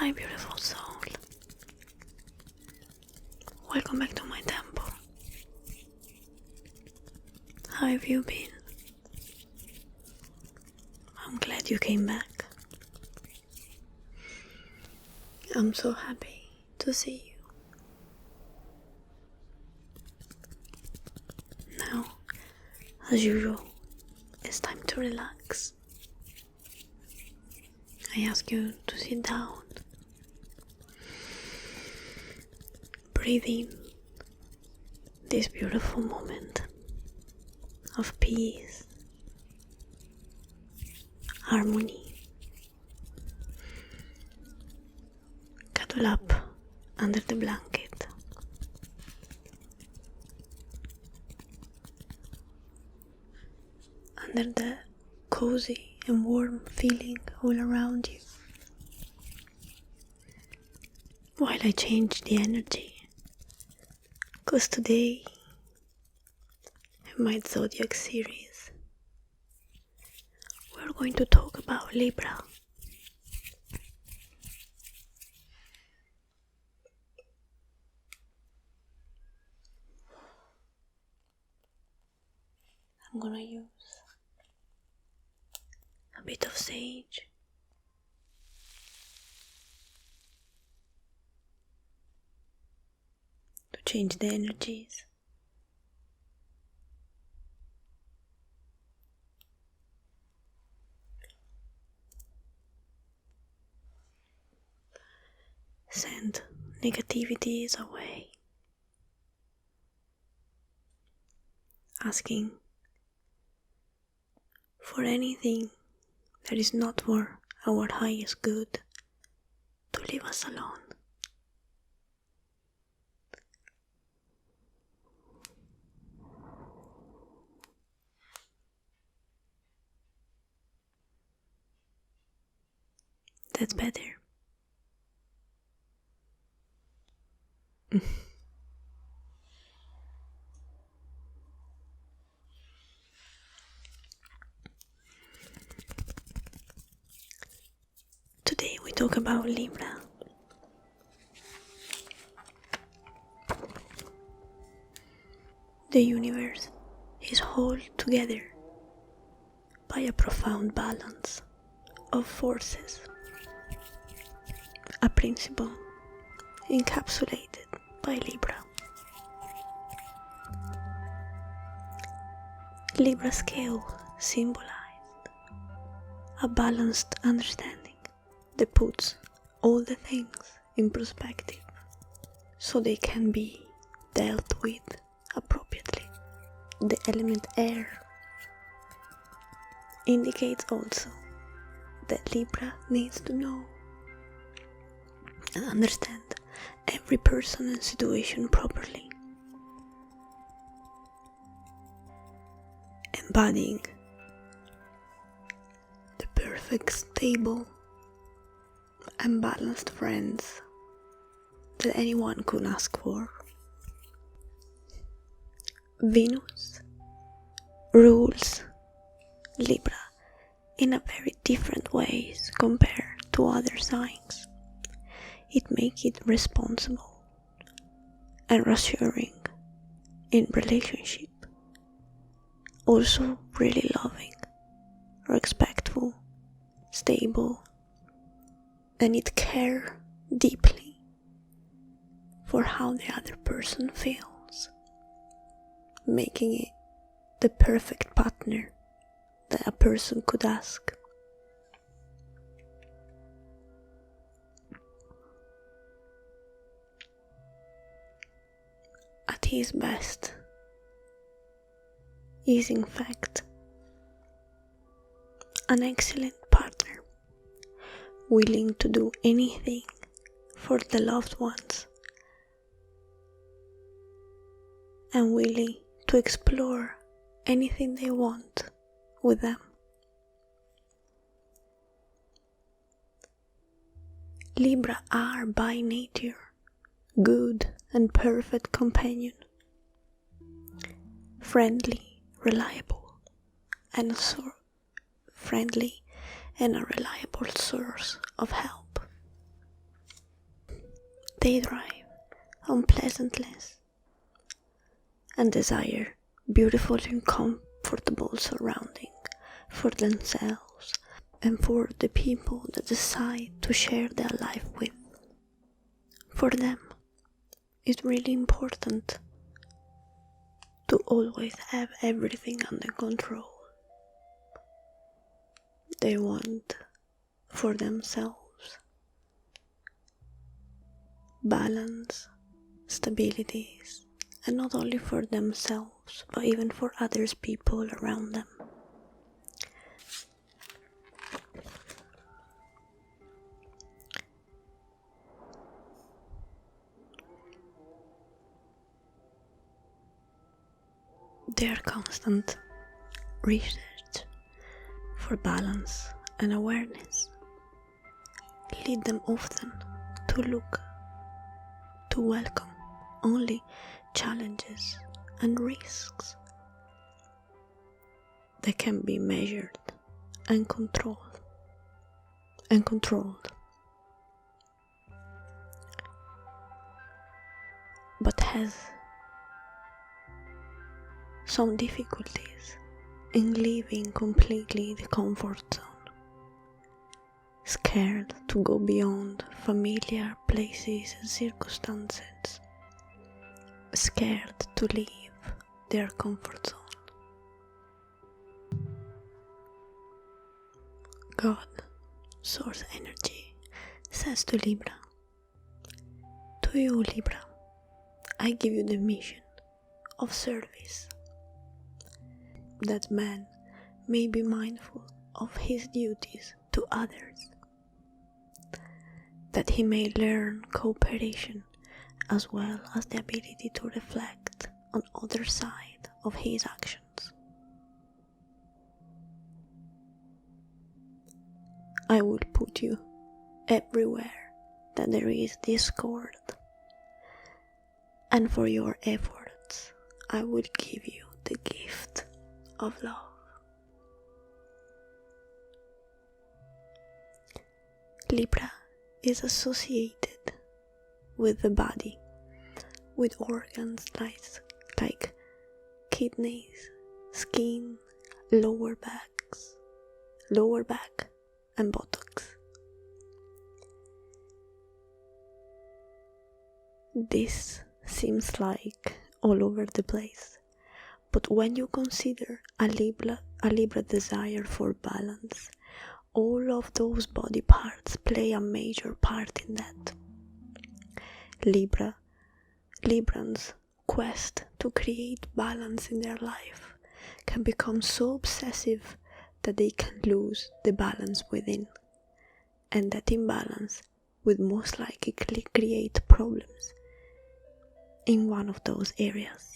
Hi, beautiful soul. Welcome back to my temple. How have you been? I'm glad you came back. I'm so happy to see you. Now, as usual, it's time to relax. I ask you to sit down. Breathe in this beautiful moment of peace, harmony. Cuddle up under the blanket. Under the cozy and warm feeling all around you. While I change the energy. Because today, in my zodiac series, we're going to talk about Libra. I'm gonna use a bit of sage. To change the energies. Send negativities away. Asking for anything that is not for our highest good to leave us alone. That's better. Today we talk about Libra. The universe is held together by a profound balance of forces. A principle encapsulated by Libra. Libra scale symbolized a balanced understanding that puts all the things in perspective so they can be dealt with appropriately. The element air indicates also that Libra needs to know and understand every person and situation properly, embodying the perfect, stable and balanced friends that anyone could ask for. Venus rules Libra in a very different ways compared to other signs. It makes it responsible and reassuring in relationship. Also really loving, respectful, stable, and it cares deeply for how the other person feels, making it the perfect partner that a person could ask. At his best is in fact an excellent partner, willing to do anything for the loved ones and willing to explore anything they want with them. Libra are by nature good and perfect companion, friendly, reliable, and a reliable source of help. They thrive on pleasantness and desire beautiful and comfortable surrounding for themselves and for the people that decide to share their life with. For them, it's really important to always have everything under control. They want for themselves balance, stabilities, and not only for themselves, but even for others people around them. Their constant research for balance and awareness lead them often to welcome only challenges and risks that can be measured and controlled. But has some difficulties in leaving completely the comfort zone, scared to go beyond familiar places and circumstances, scared to leave their comfort zone. God, Source Energy, says to Libra, "To you, Libra, I give you the mission of service, that man may be mindful of his duties to others, that he may learn cooperation as well as the ability to reflect on other side of his actions. I will put you everywhere that there is discord, and for your efforts I will give you the gift of love." Libra is associated with the body, with organs like kidneys, skin, lower back and buttocks. This seems like all over the place, but when you consider a Libra desire for balance, all of those body parts play a major part in that. Librans' quest to create balance in their life can become so obsessive that they can lose the balance within, and that imbalance would most likely create problems in one of those areas.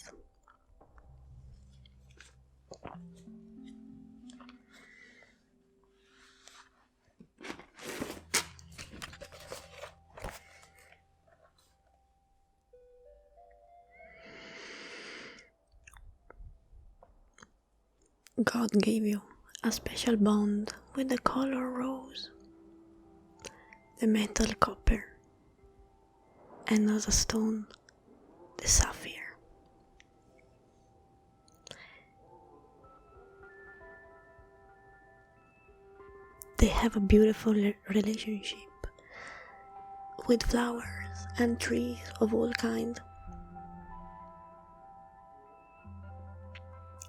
God gave you a special bond with the color rose, the metal copper, and as a stone, the sapphire. They have a beautiful relationship with flowers and trees of all kinds,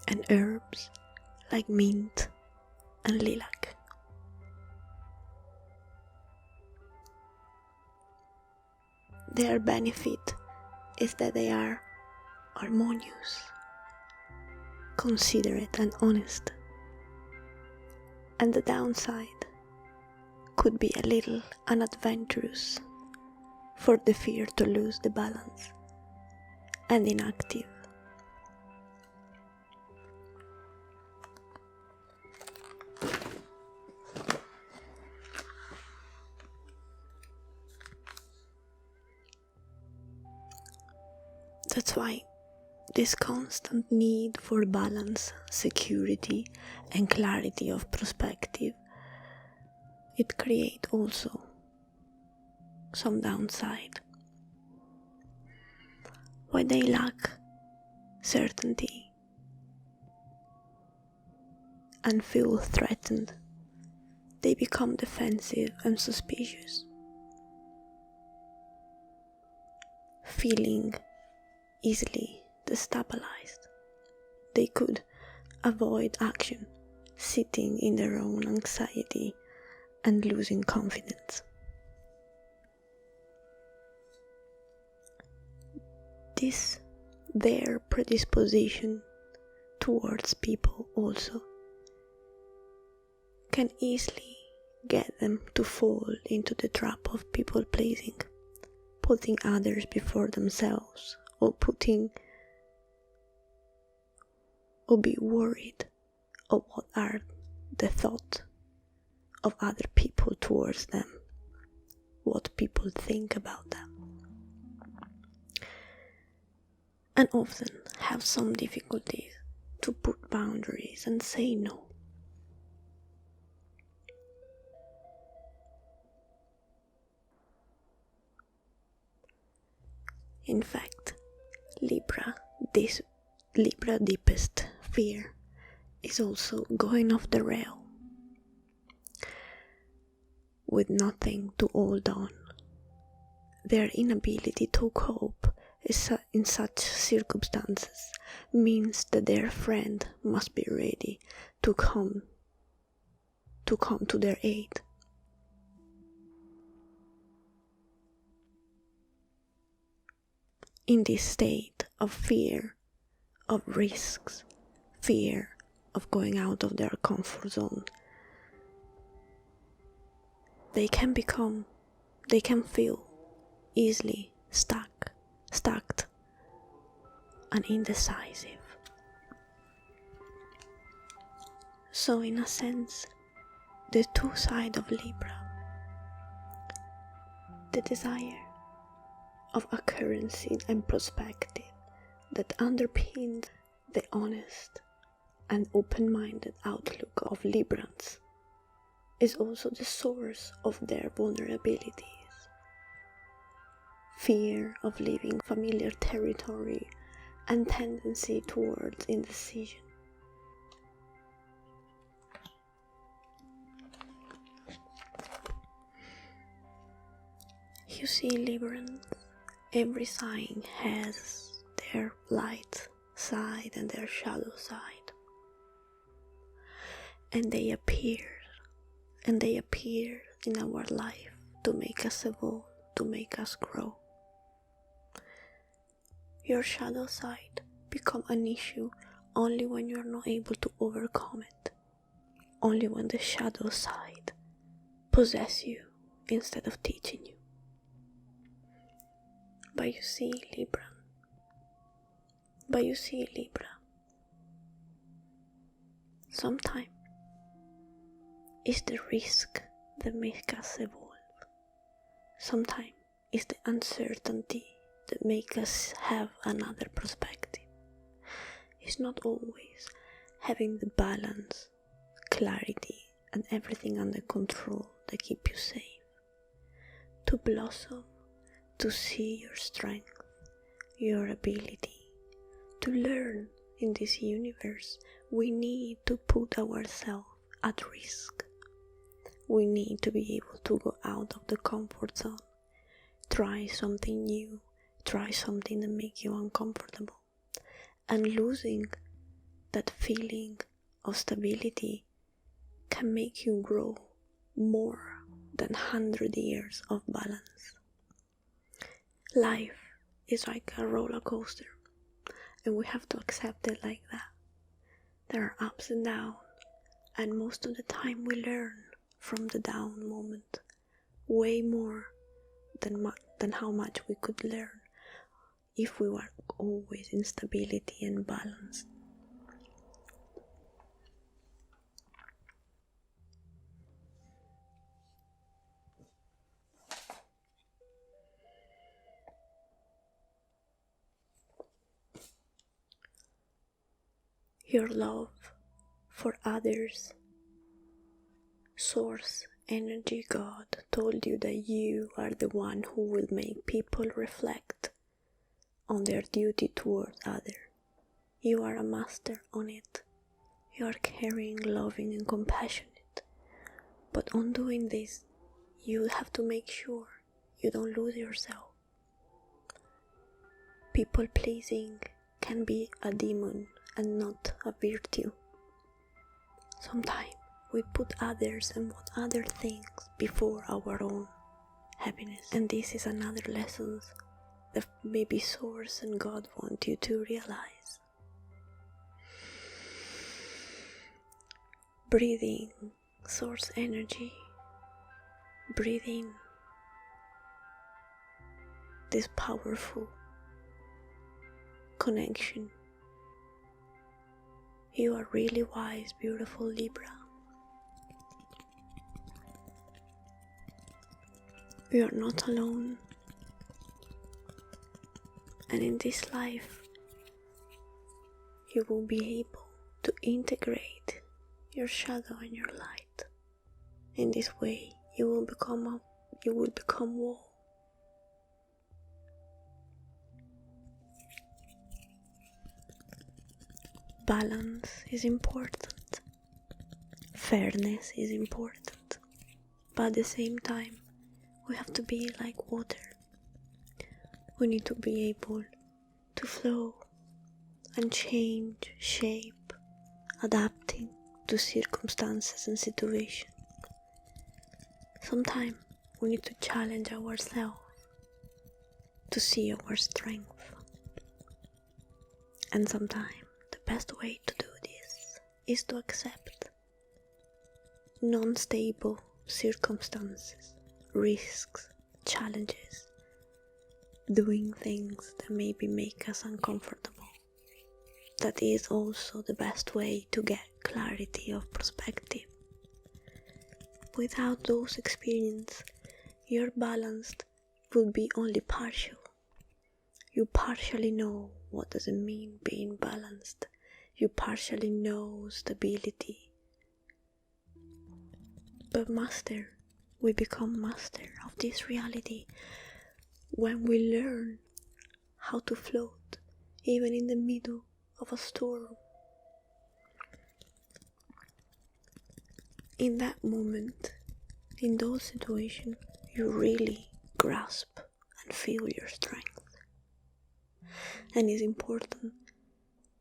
and herbs like mint and lilac. Their benefit is that they are harmonious, considerate and honest, and the downside could be a little unadventurous, for the fear to lose the balance, and inactive. That's why this constant need for balance, security, and clarity of perspective, it creates also some downside, when they lack certainty and feel threatened, they become defensive and suspicious, feeling easily destabilized. They could avoid action, sitting in their own anxiety and losing confidence. Their predisposition towards people also can easily get them to fall into the trap of people pleasing, putting others before themselves, or be worried of what are the thoughts of other people towards them, what people think about them, and often have some difficulties to put boundaries and say no. In fact, Libra deepest fear is also going off the rail, with nothing to hold on. Their inability to cope in such circumstances means that their friend must be ready to come to their aid. In this state of fear, of risks, fear of going out of their comfort zone, they can feel easily stuck and indecisive. So in a sense, the two sides of Libra, the desire of accuracy and perspective that underpins the honest and open-minded outlook of Librans, is also the source of their vulnerabilities. Fear of leaving familiar territory and tendency towards indecision. You see, Librans, every sign has their light side and their shadow side. And they appear in our life to make us evolve, to make us grow. Your shadow side become an issue only when you are not able to overcome it. Only when the shadow side possesses you instead of teaching you. But you see, Libra, sometimes it's the risk that makes us evolve. Sometimes it's the uncertainty that makes us have another perspective. It's not always having the balance, clarity, and everything under control that keep you safe. To blossom, to see your strength, your ability, to learn in this universe, we need to put ourselves at risk. We need to be able to go out of the comfort zone, try something new, try something that makes you uncomfortable. And losing that feeling of stability can make you grow more than 100 years of balance. Life is like a roller coaster, and we have to accept it like that. There are ups and downs, and most of the time we learn from the down moment way more than how much we could learn if we were always in stability and balance. Your love for others, Source, Energy, God told you that you are the one who will make people reflect on their duty towards others. You are a master on it. You are caring, loving and compassionate. But on doing this, you have to make sure you don't lose yourself. People pleasing can be a demon and not a virtue. Sometimes we put others and what other things before our own happiness. And this is another lesson that maybe Source and God want you to realize. Breathing Source energy. Breathing this powerful connection. You are really wise, beautiful Libra. You are not alone. And in this life, you will be able to integrate your shadow and your light. In this way, you will become whole. Balance is important. Fairness is important. But at the same time, we have to be like water. We need to be able to flow and change shape, adapting to circumstances and situations. Sometimes we need to challenge ourselves to see our strength. And sometimes the best way to do this is to accept non-stable circumstances, risks, challenges, doing things that maybe make us uncomfortable. That is also the best way to get clarity of perspective. Without those experiences, your balance will be only partial. You partially know what does it mean being balanced. You partially know stability. But we become master of this reality when we learn how to float even in the middle of a storm. In that moment, in those situations, you really grasp and feel your strength. And it's important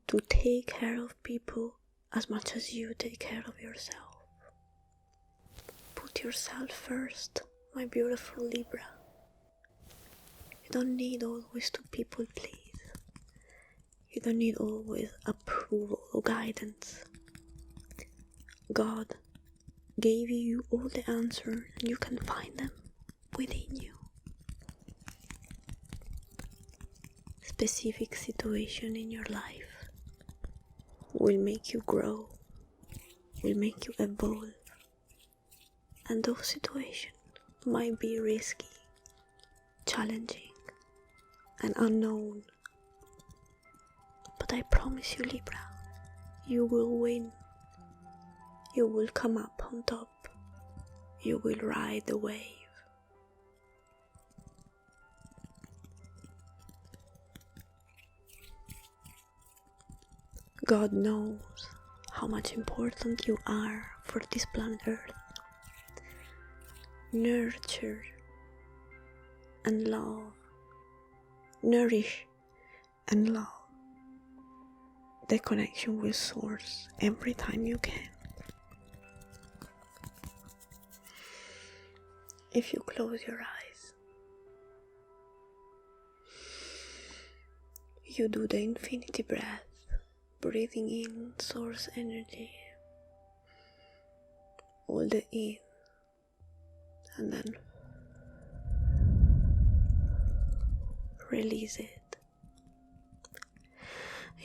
to take care of people as much as you take care of yourself. Put yourself first, my beautiful Libra. You don't need always to people please. You don't need always approval or guidance. God gave you all the answers and you can find them within you. Specific situation in your life will make you grow, will make you evolve. And those situations might be risky, challenging, and unknown. But I promise you, Libra, you will win. You will come up on top. You will ride the wave. God knows how much important you are for this planet Earth. Nurture and love. Nourish and love the connection with Source every time you can. If you close your eyes, you do the infinity breath, breathing in Source energy, all the in, and then release it.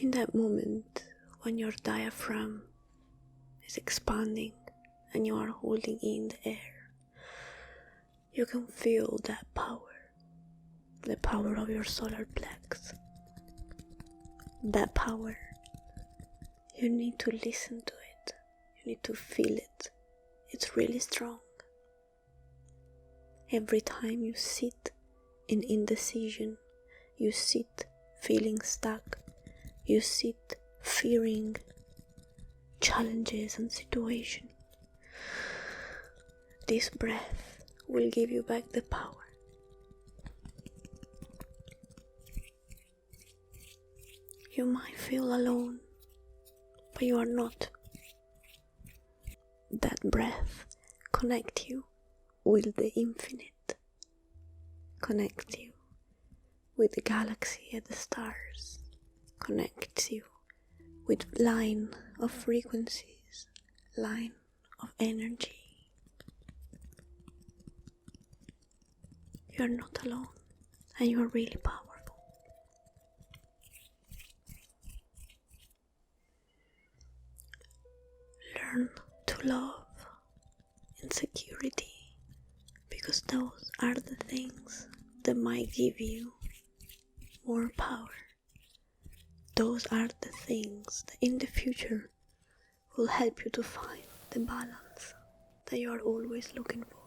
In that moment, when your diaphragm is expanding and you are holding in the air, you can feel that power, the power of your solar plex. That power, you need to listen to it, you need to feel it. It's really strong. Every time you sit in indecision, you sit feeling stuck, you sit fearing challenges and situations. This breath will give you back the power. You might feel alone, but you are not. That breath connects you with the infinite, connects you with the galaxy and the stars, connects you with line of frequencies, line of energy. You are not alone, and you are really powerful. Learn to love insecurity, because those are the things that might give you more power. Those are the things that in the future will help you to find the balance that you are always looking for.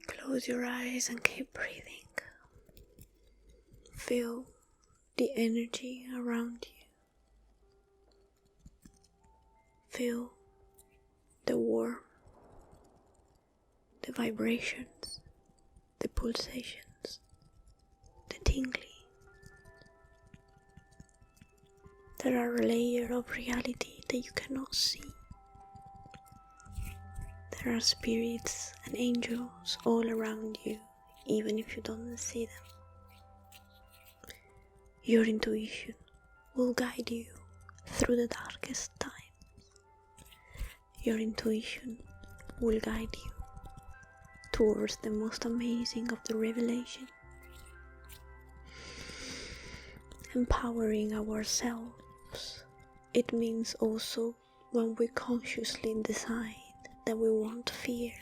Close your eyes and keep breathing. Feel the energy around you. Feel the warmth, the vibrations, the pulsations, the tingling. There are a layer of reality that you cannot see. There are spirits and angels all around you, even if you don't see them. Your intuition will guide you through the darkest times. Your intuition will guide you towards the most amazing of the revelation. Empowering ourselves, it means also when we consciously decide that we won't fear.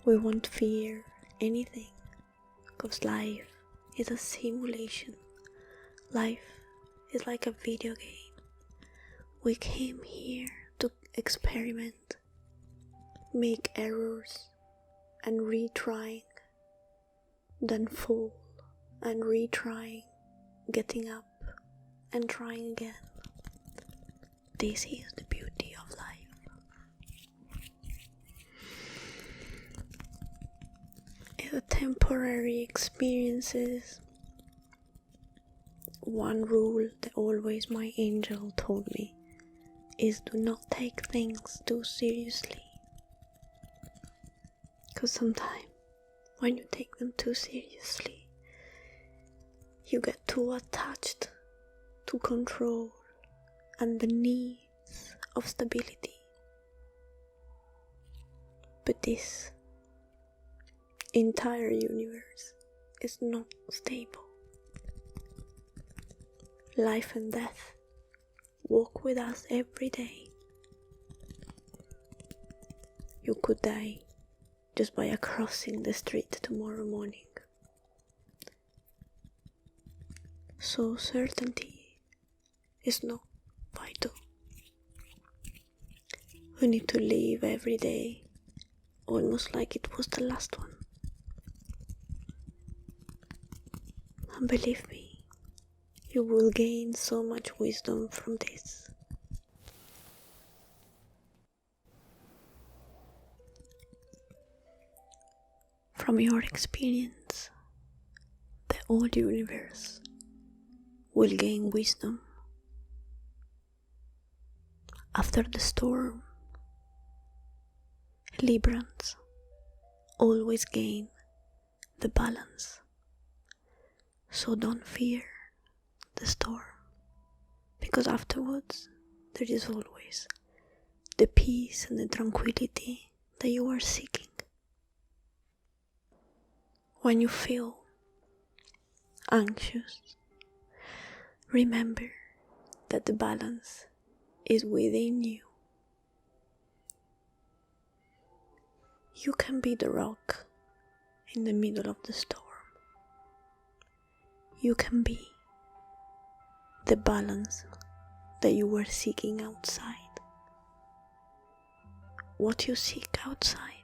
We won't fear anything, because life is a simulation. Life is like a video game. We came here to experiment, make errors, and retrying, then fall and retrying, getting up and trying again. This is the beauty of life. It's a temporary experiences. One rule that always my angel told me is do not take things too seriously. Because sometimes when you take them too seriously, you get too attached to control and the needs of stability. But this entire universe is not stable. Life and death walk with us every day. You could die just by crossing the street tomorrow morning. So certainty is not vital. We need to live every day almost like it was the last one. And believe me, you will gain so much wisdom from this. From your experience, the whole universe will gain wisdom. After the storm, Librans always gain the balance. So don't fear the storm, because afterwards there is always the peace and the tranquility that you are seeking. When you feel anxious, remember that the balance is within you. You can be the rock in the middle of the storm. You can be the balance that you were seeking outside. What you seek outside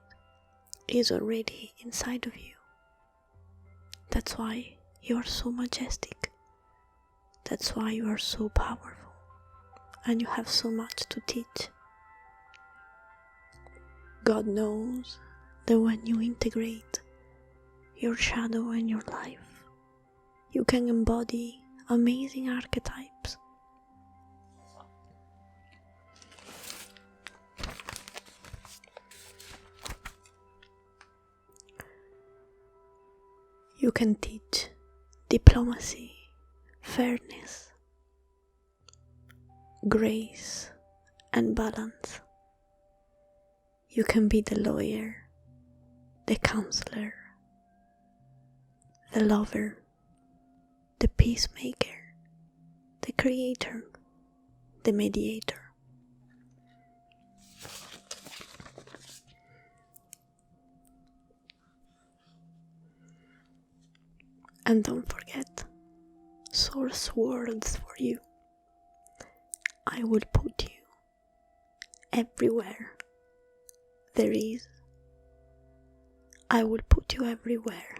is already inside of you. That's why you are so majestic. That's why you are so powerful. And you have so much to teach. God knows that when you integrate your shadow in your life, you can embody amazing archetypes. You can teach diplomacy, fairness, grace, and balance. You can be the lawyer, the counselor, the lover, the peacemaker, the creator, the mediator. And don't forget source words for you. I will put you everywhere there is. I will put you everywhere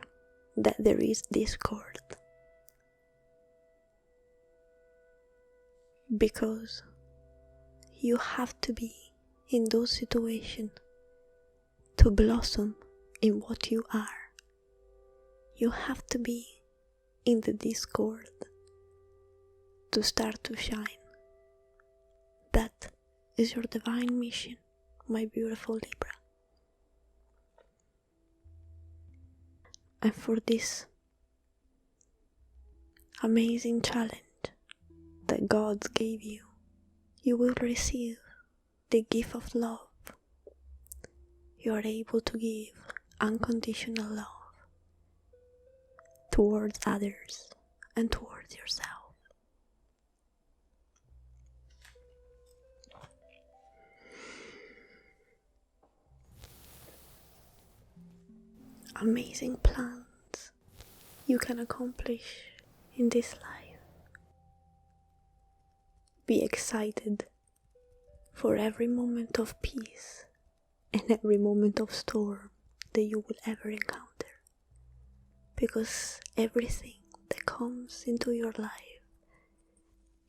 that there is discord. Because you have to be in those situations to blossom in what you are. You have to be in the discord to start to shine. That is your divine mission, my beautiful Libra. And for this amazing challenge that God gave you, you will receive the gift of love. You are able to give unconditional love towards others and towards yourself. Amazing plans you can accomplish in this life. Be excited for every moment of peace and every moment of storm that you will ever encounter. Because everything that comes into your life,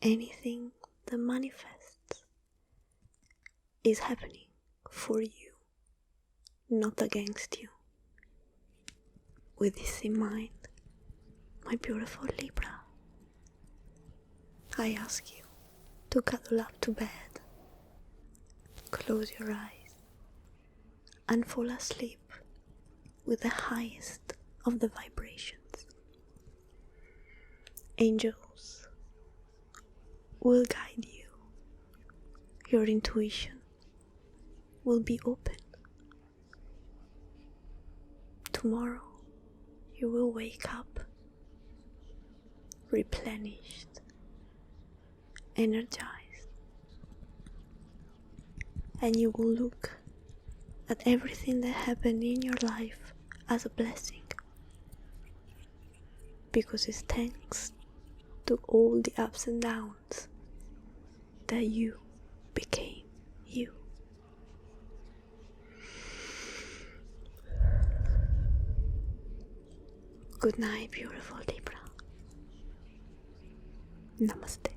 anything that manifests, is happening for you, not against you. With this in mind, my beautiful Libra, I ask you to cuddle up to bed, close your eyes, and fall asleep with the highest of the vibrations. Angels will guide you. Your intuition will be open. Tomorrow you will wake up replenished, energized, and you will look at everything that happened in your life as a blessing, because it's thanks to all the ups and downs that you became you. Good night, beautiful Libra. Namaste.